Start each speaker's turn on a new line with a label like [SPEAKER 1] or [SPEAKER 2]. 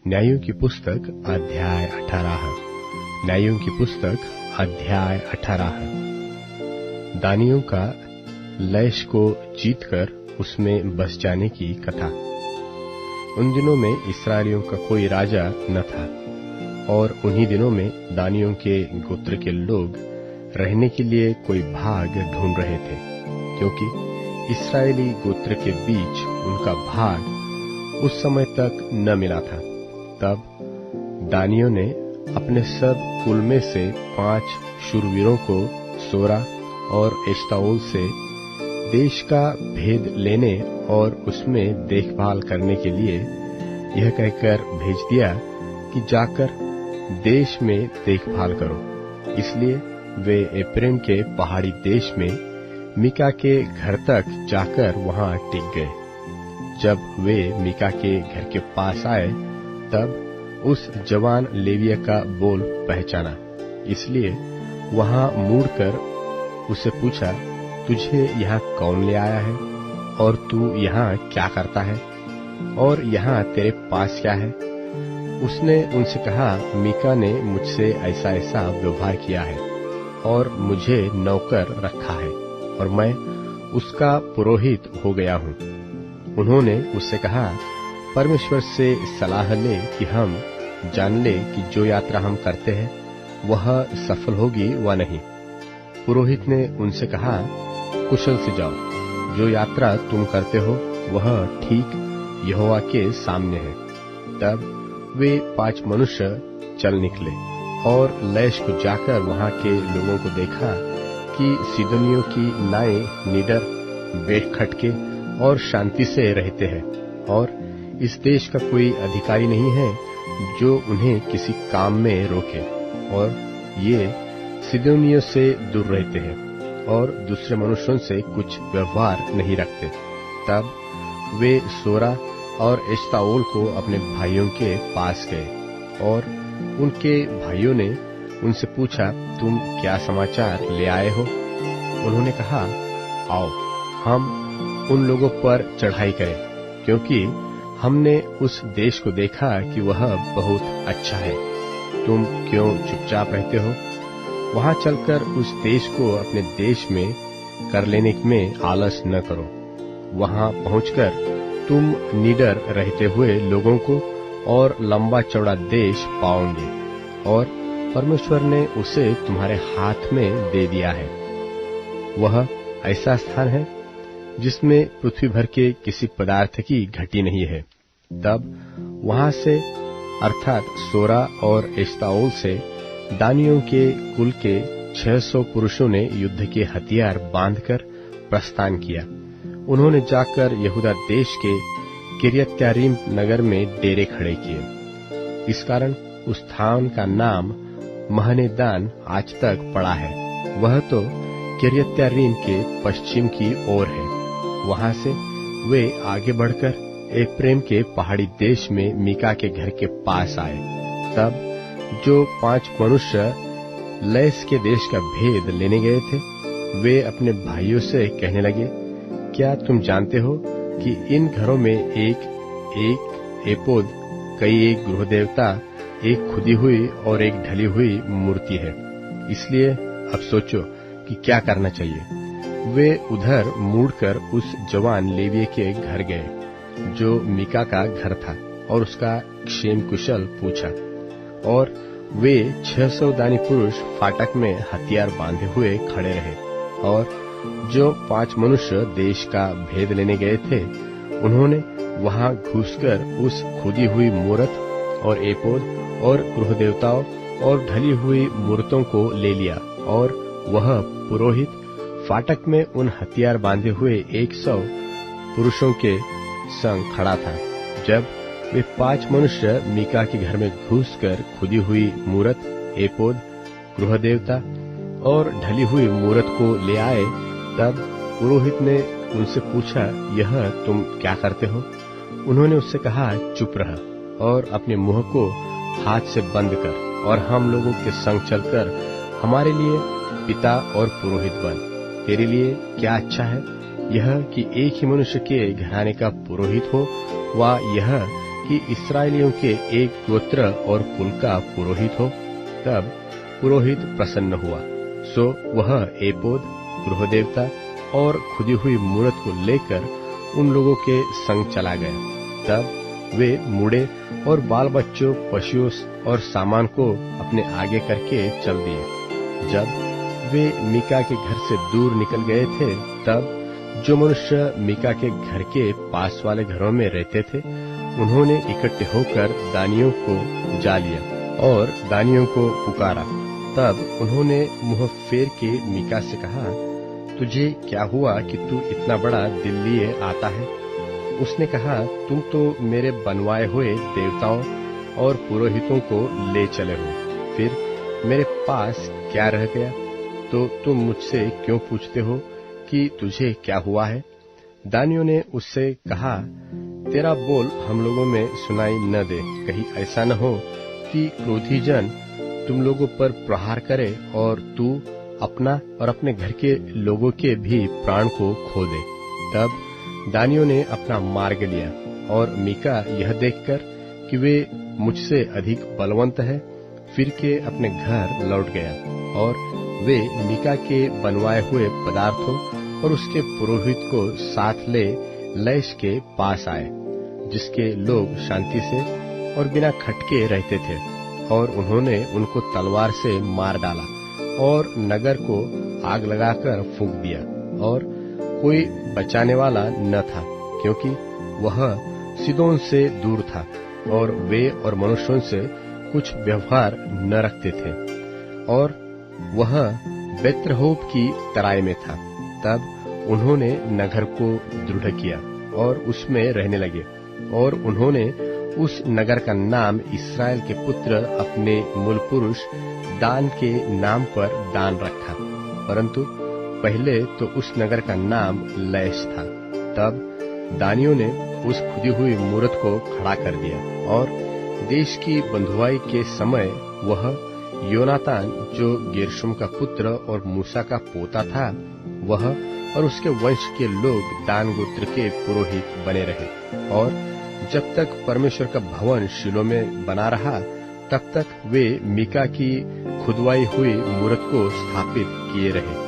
[SPEAKER 1] न्यायों की पुस्तक अध्याय 18। न्यायों की पुस्तक अध्याय 18। दानियों का लैश को जीतकर उसमें बस जाने की कथा। उन दिनों में इस्राएलियों का कोई राजा न था, और उन्हीं दिनों में दानियों के गोत्र के लोग रहने के लिए कोई भाग ढूंढ रहे थे, क्योंकि इस्राएली गोत्र के बीच उनका भाग उस समय तक न मिला था। तब दानियों ने अपने सब कुल में से 5 शूरवीरों को सोरा और एश्ताओल से देश का भेद लेने और उसमें देखभाल करने के लिए यह कहकर भेज दिया कि जाकर देश में देखभाल करो। इसलिए वे एप्रैम के पहाड़ी देश में मीका के घर तक जाकर वहां टिक गए। जब वे मीका के घर के पास आए, तब उस जवान लेविया का बोल पहचाना, इसलिए वहां मुड़कर उससे पूछा, तुझे यहाँ कौन ले आया है, और तू यहाँ क्या करता है, और यहाँ तेरे पास क्या है? उसने उनसे कहा, मीका ने मुझसे ऐसा ऐसा व्यवहार किया है और मुझे नौकर रखा है, और मैं उसका पुरोहित हो गया हूँ। उन्होंने उससे कहा, परमेश्वर से सलाह ले कि हम जान ले कि जो यात्रा हम करते हैं वह सफल होगी व नहीं। पुरोहित ने उनसे कहा, कुशल से जाओ, जो यात्रा तुम करते हो वह ठीक यहोवा के सामने है। तब वे 5 मनुष्य चल निकले और लैश को जाकर वहां के लोगों को देखा कि सीदोनियों की नाएं निडर, बेखटके और शांति से रहते हैं, और इस देश का कोई अधिकारी नहीं है जो उन्हें किसी काम में रोके, और ये सीदोनियों से दूर रहते हैं और दूसरे मनुष्यों से कुछ व्यवहार नहीं रखते। तब वे सोरा और एश्ताओल को अपने भाइयों के पास गए, और उनके भाइयों ने उनसे पूछा, तुम क्या समाचार ले आए हो? उन्होंने कहा, आओ हम उन लोगों पर चढ़ाई करें, क्योंकि हमने उस देश को देखा कि वह बहुत अच्छा है। तुम क्यों चुपचाप रहते हो? वहां चलकर उस देश को अपने देश में कर लेने में आलस न करो। वहां पहुंचकर तुम निडर रहते हुए लोगों को और लंबा चौड़ा देश पाओगे, और परमेश्वर ने उसे तुम्हारे हाथ में दे दिया है। वह ऐसा स्थान है जिसमें पृथ्वी भर के किसी पदार्थ की घटी नहीं है। तब वहां से अर्थात सोरा और एश्ताओल से दानियों के कुल के 600 पुरुषों ने युद्ध के हथियार बांधकर प्रस्थान किया। उन्होंने जाकर यहूदा देश के किर्यत्यारीम नगर में डेरे खड़े किए। इस कारण उस स्थान का नाम महनेदान आज तक पड़ा है। वह तो किर्यत्यारीम के पश्चिम की ओर है। वहां से वे आगे बढ़कर एप्रैम के पहाड़ी देश में मीका के घर के पास आए। तब जो 5 मनुष्य लैश के देश का भेद लेने गए थे, वे अपने भाइयों से कहने लगे, क्या तुम जानते हो कि इन घरों में एक एपोद, कई एक गृह देवता, एक खुदी हुई और एक ढली हुई मूर्ति है। इसलिए अब सोचो कि क्या करना चाहिए। वे उधर मुड़कर उस जवान लेविये के घर गए, जो मीका का घर था, और उसका क्षेम कुशल पूछा। और वे 600 दानी पुरुष फाटक में हथियार बांधे हुए खड़े रहे, और जो 5 मनुष्य देश का भेद लेने गए थे, उन्होंने वहां घुसकर उस खुदी हुई मूरत और एपोद और गृह देवताओं और ढली हुई मूर्तों को ले लिया, और वह पुरोहित फाटक में उन हथियार बांधे हुए 100 पुरुषों के संग खड़ा था। जब वे 5 मनुष्य मीका के घर में घुसकर खुदी हुई मूरत, एपोद, गृह देवता और ढली हुई मूरत को ले आए, तब पुरोहित ने उनसे पूछा, यह तुम क्या करते हो? उन्होंने उससे कहा, चुप रह और अपने मुंह को हाथ से बंद कर, और हम लोगों के संग चलकर हमारे लिए पिता और पुरोहित बन। तेरे लिए क्या अच्छा है, यह कि एक ही मनुष्य के घराने का पुरोहित हो, व यह कि इसराइलियों के एक गोत्र और कुल का पुरोहित हो। तब पुरोहित प्रसन्न हुआ, सो वह एपोद, गृह देवता और खुदी हुई मूरत को लेकर उन लोगों के संग चला गया। तब वे मुड़े और बाल बच्चों, पशुओं और सामान को अपने आगे करके चल दिए। जब वे मीका के घर से दूर निकल गए थे, तब जो मनुष्य मीका के घर के पास वाले घरों में रहते थे, उन्होंने इकट्ठे होकर दानियों को जा लिया और दानियों को पुकारा। तब उन्होंने मुंह फेर के मीका से कहा, तुझे क्या हुआ कि तू इतना बड़ा दिल लिए आता है? उसने कहा, तुम तो मेरे बनवाए हुए देवताओं और पुरोहितों को ले चले हो, फिर मेरे पास क्या रह गया? तो तुम मुझसे क्यों पूछते हो कि तुझे क्या हुआ है? दानियों ने उससे कहा, तेरा बोल हम लोगों में सुनाई न दे, कहीं ऐसा न हो कि क्रोधी जन तुम लोगों पर प्रहार करे और तू अपना और अपने घर के लोगों के भी प्राण को खो दे। तब दानियों ने अपना मार्ग लिया और मीका यह देखकर कि वे मुझसे अधिक बलवंत है, फिर के अपने घर लौट गया। और वे मीका के बनवाए हुए पदार्थों और उसके पुरोहित को साथ ले लैश के पास आए, जिसके लोग शांति से और बिना खटके रहते थे, और उन्होंने उनको तलवार से मार डाला और नगर को आग लगाकर फूंक दिया, और कोई बचाने वाला न था, क्योंकि वह सीदोन से दूर था और वे और मनुष्यों से कुछ व्यवहार न रखते थे, और वह बेत्रहोब की तराई में था। तब उन्होंने नगर को दृढ़ किया और उसमें रहने लगे, और उन्होंने उस नगर का नाम इस्राएल के पुत्र अपने मूल पुरुष दान के नाम पर दान रखा, परंतु पहले तो उस नगर का नाम लैश था। तब दानियों ने उस खुदी हुई मूरत को खड़ा कर दिया, और देश की बंधुआई के समय वह योनातान, जो गेर्शोम का पुत्र और मूसा का पोता था, वह और उसके वंश के लोग दान गोत्र के पुरोहित बने रहे। और जब तक परमेश्वर का भवन शीलो में बना रहा, तब तक वे मीका की खुदवाई हुई मूरत को स्थापित किए रहे।